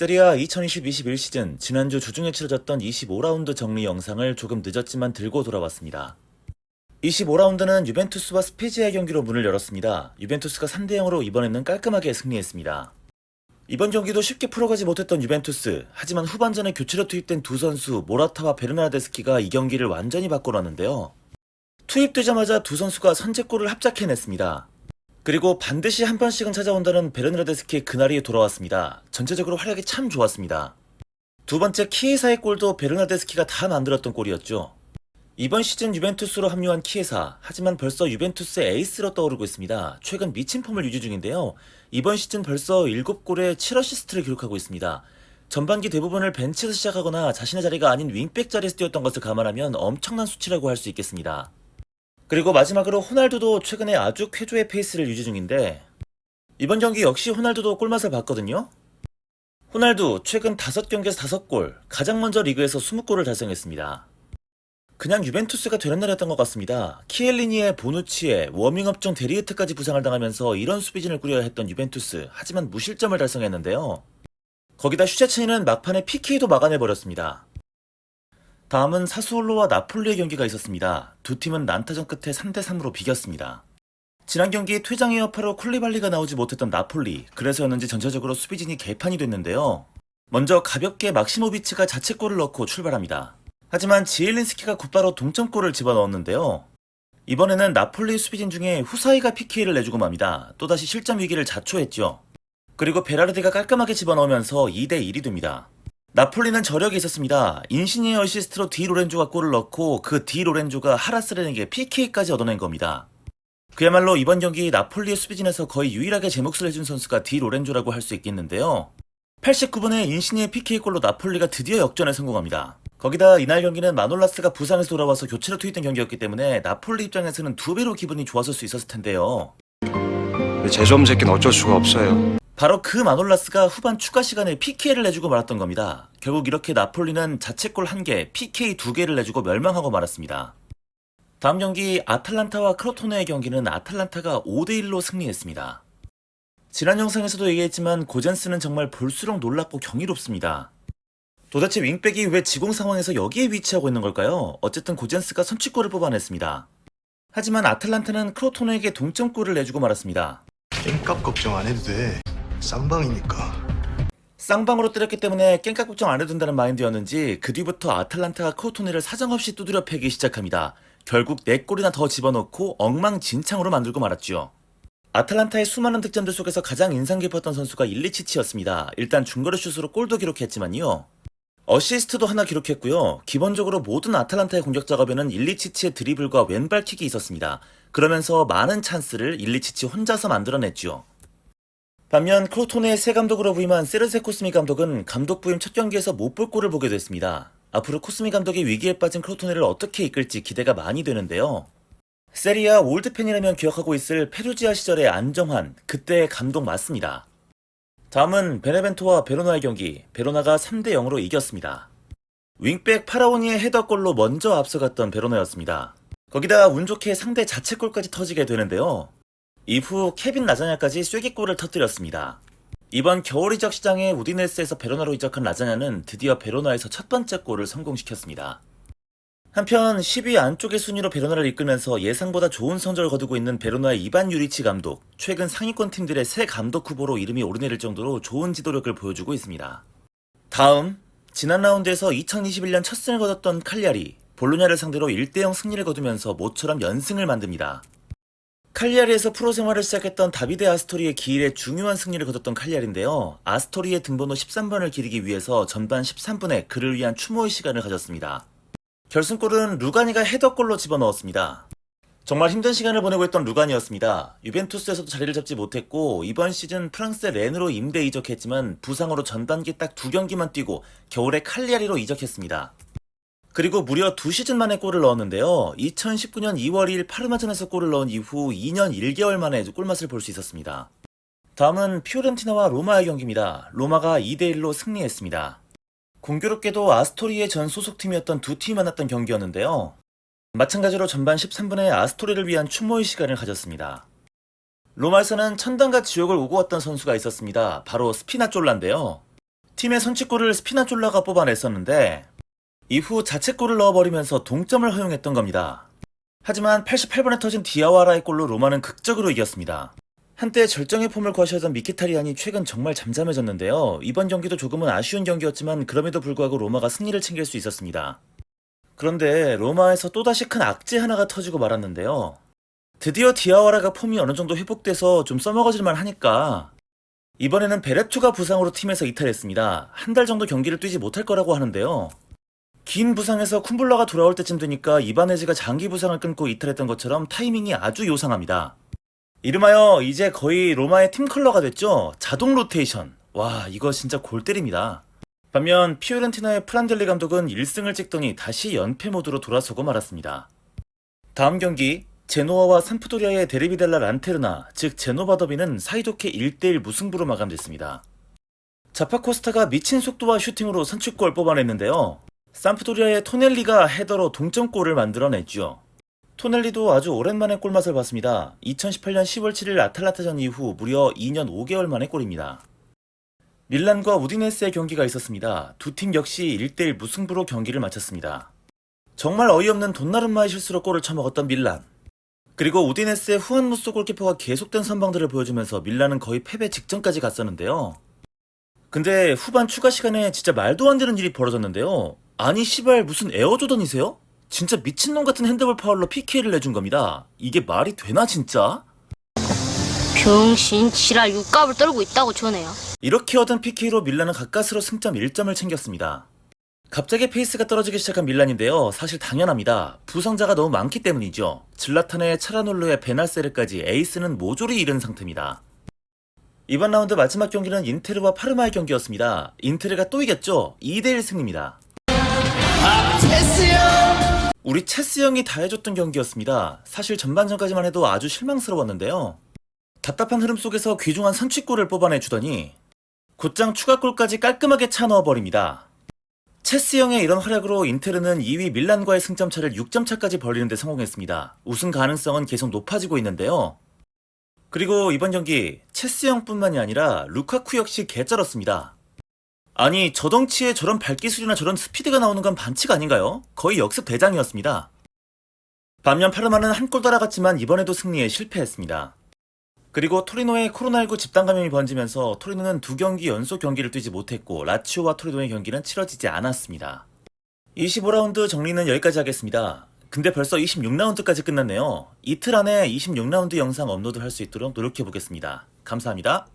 세리아 2020-21 시즌 지난주 주중에 치러졌던 25라운드 정리 영상을 조금 늦었지만 들고 돌아왔습니다. 25라운드는 유벤투스와 스피지아의 경기로 문을 열었습니다. 유벤투스가 3대0으로 이번에는 깔끔하게 승리했습니다. 이번 경기도 쉽게 풀어가지 못했던 유벤투스, 하지만 후반전에 교체로 투입된 두 선수 모라타와 베르나데스키가 이 경기를 완전히 바꿔놨는데요. 투입되자마자 두 선수가 선제골을 합작해냈습니다. 그리고 반드시 한 번씩은 찾아온다는 베르나데스키의 그날이 돌아왔습니다. 전체적으로 활약이 참 좋았습니다. 두 번째 키에사의 골도 베르나데스키가 다 만들었던 골이었죠. 이번 시즌 유벤투스로 합류한 키에사, 하지만 벌써 유벤투스의 에이스로 떠오르고 있습니다. 최근 미친 폼을 유지 중인데요. 이번 시즌 벌써 7골에 7어시스트를 기록하고 있습니다. 전반기 대부분을 벤치에서 시작하거나 자신의 자리가 아닌 윙백 자리에서 뛰었던 것을 감안하면 엄청난 수치라고 할 수 있겠습니다. 그리고 마지막으로 호날두도 최근에 아주 쾌조의 페이스를 유지 중인데 이번 경기 역시 호날두도 골맛을 봤거든요. 호날두 최근 5경기에서 5골, 가장 먼저 리그에서 20골을 달성했습니다. 그냥 유벤투스가 되는 날이었던 것 같습니다. 키엘리니에 보누치에 워밍업 중 데리에트까지 부상을 당하면서 이런 수비진을 꾸려야 했던 유벤투스, 하지만 무실점을 달성했는데요. 거기다 슈체츠니는 막판에 PK도 막아내버렸습니다. 다음은 사수올로와 나폴리의 경기가 있었습니다. 두 팀은 난타전 끝에 3대3으로 비겼습니다. 지난 경기 퇴장의 여파로 쿨리발리가 나오지 못했던 나폴리, 그래서였는지 전체적으로 수비진이 개판이 됐는데요. 먼저 가볍게 막시모비치가 자책골을 넣고 출발합니다. 하지만 지엘린스키가 곧바로 동점골을 집어넣었는데요. 이번에는 나폴리 수비진 중에 후사이가 PK를 내주고 맙니다. 또다시 실점 위기를 자초했죠. 그리고 베라르디가 깔끔하게 집어넣으면서 2대1이 됩니다. 나폴리는 저력이 있었습니다. 인시니의 어시스트로 디 로렌조가 골을 넣고 그 디 로렌조가 하라스렌에게 PK까지 얻어낸 겁니다. 그야말로 이번 경기 나폴리의 수비진에서 거의 유일하게 제 몫을 해준 선수가 디 로렌조라고 할 수 있겠는데요. 89분에 인시니의 PK골로 나폴리가 드디어 역전에 성공합니다. 거기다 이날 경기는 마놀라스가 부상에서 돌아와서 교체로 투입된 경기였기 때문에 나폴리 입장에서는 2배로 기분이 좋았을 수 있었을 텐데요. 재수없는 새끼는 어쩔 수가 없어요. 바로 그 마놀라스가 후반 추가 시간에 PK를 내주고 말았던 겁니다. 결국 이렇게 나폴리는 자책골 1개, PK 2개를 내주고 멸망하고 말았습니다. 다음 경기 아탈란타와 크로토네의 경기는 아탈란타가 5대1로 승리했습니다. 지난 영상에서도 얘기했지만 고젠스는 정말 볼수록 놀랍고 경이롭습니다. 도대체 윙백이 왜 지공 상황에서 여기에 위치하고 있는 걸까요? 어쨌든 고젠스가 선취골을 뽑아냈습니다. 하지만 아탈란타는 크로토네에게 동점골을 내주고 말았습니다. 땡값 걱정 안 해도 돼. 쌍방이니까. 쌍방으로 때렸기 때문에 깽깍 걱정 안 해도 된다는 마인드였는지 그 뒤부터 아탈란타가 크로토네를 사정없이 두드려 패기 시작합니다. 결국 4골이나 더 집어넣고 엉망진창으로 만들고 말았죠. 아탈란타의 수많은 득점들 속에서 가장 인상 깊었던 선수가 일리치치였습니다. 일단 중거리 슛으로 골도 기록했지만요. 어시스트도 하나 기록했고요. 기본적으로 모든 아탈란타의 공격 작업에는 일리치치의 드리블과 왼발킥이 있었습니다. 그러면서 많은 찬스를 일리치치 혼자서 만들어냈죠. 반면 크로토네의 새 감독으로 부임한 세르세 코스미 감독은 감독 부임 첫 경기에서 못 볼 꼴을 보게 됐습니다. 앞으로 코스미 감독이 위기에 빠진 크로토네를 어떻게 이끌지 기대가 많이 되는데요. 세리아 올드팬이라면 기억하고 있을 페루지아 시절의 안정환, 그때의 감독 맞습니다. 다음은 베네벤토와 베로나의 경기, 베로나가 3대0으로 이겼습니다. 윙백 파라오니의 헤더골로 먼저 앞서갔던 베로나였습니다. 거기다 운 좋게 상대 자책골까지 터지게 되는데요. 이후 케빈 라자냐까지 쐐기골을 터뜨렸습니다. 이번 겨울 이적 시장에 우디네스에서 베로나로 이적한 라자냐는 드디어 베로나에서 첫 번째 골을 성공시켰습니다. 한편 10위 안쪽의 순위로 베로나를 이끌면서 예상보다 좋은 성적을 거두고 있는 베로나의 이반 유리치 감독, 최근 상위권 팀들의 새 감독 후보로 이름이 오르내릴 정도로 좋은 지도력을 보여주고 있습니다. 다음, 지난 라운드에서 2021년 첫 승을 거뒀던 칼리아리, 볼로냐를 상대로 1대0 승리를 거두면서 모처럼 연승을 만듭니다. 칼리아리에서 프로 생활을 시작했던 다비데 아스토리의 기일에 중요한 승리를 거뒀던 칼리아리인데요. 아스토리의 등번호 13번을 기리기 위해서 전반 13분에 그를 위한 추모의 시간을 가졌습니다. 결승골은 루가니가 헤더골로 집어넣었습니다. 정말 힘든 시간을 보내고 있던 루가니였습니다. 유벤투스에서도 자리를 잡지 못했고 이번 시즌 프랑스의 렌으로 임대 이적했지만 부상으로 전반기 딱 2경기만 뛰고 겨울에 칼리아리로 이적했습니다. 그리고 무려 2시즌 만에 골을 넣었는데요. 2019년 2월 2일 파르마전에서 골을 넣은 이후 2년 1개월 만에 골맛을 볼 수 있었습니다. 다음은 피오렌티나와 로마의 경기입니다. 로마가 2대1로 승리했습니다. 공교롭게도 아스토리의 전 소속팀이었던 두 팀이 만났던 경기였는데요. 마찬가지로 전반 13분에 아스토리를 위한 추모의 시간을 가졌습니다. 로마에서는 천당과 지옥을 오고 왔던 선수가 있었습니다. 바로 스피나졸라인데요. 팀의 선취골을 스피나졸라가 뽑아냈었는데 이후 자책골을 넣어버리면서 동점을 허용했던 겁니다. 하지만 88번에 터진 디아와라의 골로 로마는 극적으로 이겼습니다. 한때 절정의 폼을 과시하던 미키타리안이 최근 정말 잠잠해졌는데요. 이번 경기도 조금은 아쉬운 경기였지만 그럼에도 불구하고 로마가 승리를 챙길 수 있었습니다. 그런데 로마에서 또다시 큰 악재 하나가 터지고 말았는데요. 드디어 디아와라가 폼이 어느 정도 회복돼서 좀 써먹어질만 하니까 이번에는 베레투가 부상으로 팀에서 이탈했습니다. 한 달 정도 경기를 뛰지 못할 거라고 하는데요. 긴 부상에서 쿰블라가 돌아올 때쯤 되니까 이바네즈가 장기 부상을 끊고 이탈했던 것처럼 타이밍이 아주 요상합니다. 이름하여 이제 거의 로마의 팀 컬러가 됐죠? 자동 로테이션. 와, 이거 진짜 골 때립니다. 반면 피오렌티나의 프란델리 감독은 1승을 찍더니 다시 연패 모드로 돌아서고 말았습니다. 다음 경기 제노아와 삼프도리아의 데르비델라 란테르나, 즉 제노바 더비는 사이좋게 1대1 무승부로 마감됐습니다. 자파코스타가 미친 속도와 슈팅으로 선취골 뽑아냈는데요. 삼프도리아의 토넬리가 헤더로 동점골을 만들어냈죠. 토넬리도 아주 오랜만에 골맛을 봤습니다. 2018년 10월 7일 아탈란타전 이후 무려 2년 5개월 만의 골입니다. 밀란과 우디네스의 경기가 있었습니다. 두 팀 역시 1대1 무승부로 경기를 마쳤습니다. 정말 어이없는 돈나룸마의 실수로 골을 쳐먹었던 밀란. 그리고 우디네스의 후안 무소 골키퍼가 계속된 선방들을 보여주면서 밀란은 거의 패배 직전까지 갔었는데요. 근데 후반 추가 시간에 진짜 말도 안 되는 일이 벌어졌는데요. 아니 시발 무슨 에어조던이세요? 진짜 미친놈 같은 핸드볼 파울로 PK를 내준 겁니다. 이게 말이 되나 진짜? 병신 지랄 육갑을 떨고 있다고 전해요. 이렇게 얻은 PK로 밀란은 가까스로 승점 1점을 챙겼습니다. 갑자기 페이스가 떨어지기 시작한 밀란인데요. 사실 당연합니다. 부상자가 너무 많기 때문이죠. 질라탄의 차라놀로의 베나세르까지 에이스는 모조리 잃은 상태입니다. 이번 라운드 마지막 경기는 인테르와 파르마의 경기였습니다. 인테르가 또 이겼죠. 2대1 승리입니다. 우리 체스 형이 다 해줬던 경기였습니다. 사실 전반전까지만 해도 아주 실망스러웠는데요. 답답한 흐름 속에서 귀중한 선취골을 뽑아내주더니 곧장 추가골까지 깔끔하게 차 넣어버립니다. 체스 형의 이런 활약으로 인테르는 2위 밀란과의 승점 차를 6점 차까지 벌리는 데 성공했습니다. 우승 가능성은 계속 높아지고 있는데요. 그리고 이번 경기 체스 형뿐만이 아니라 루카쿠 역시 개쩔었습니다. 아니 저 덩치에 저런 발기술이나 저런 스피드가 나오는 건 반칙 아닌가요? 거의 역습 대장이었습니다. 반면 파르마는 한 골 따라갔지만 이번에도 승리에 실패했습니다. 그리고 토리노의 코로나19 집단 감염이 번지면서 토리노는 2경기 연속 경기를 뛰지 못했고 라치오와 토리노의 경기는 치러지지 않았습니다. 25라운드 정리는 여기까지 하겠습니다. 근데 벌써 26라운드까지 끝났네요. 이틀 안에 26라운드 영상 업로드할 수 있도록 노력해보겠습니다. 감사합니다.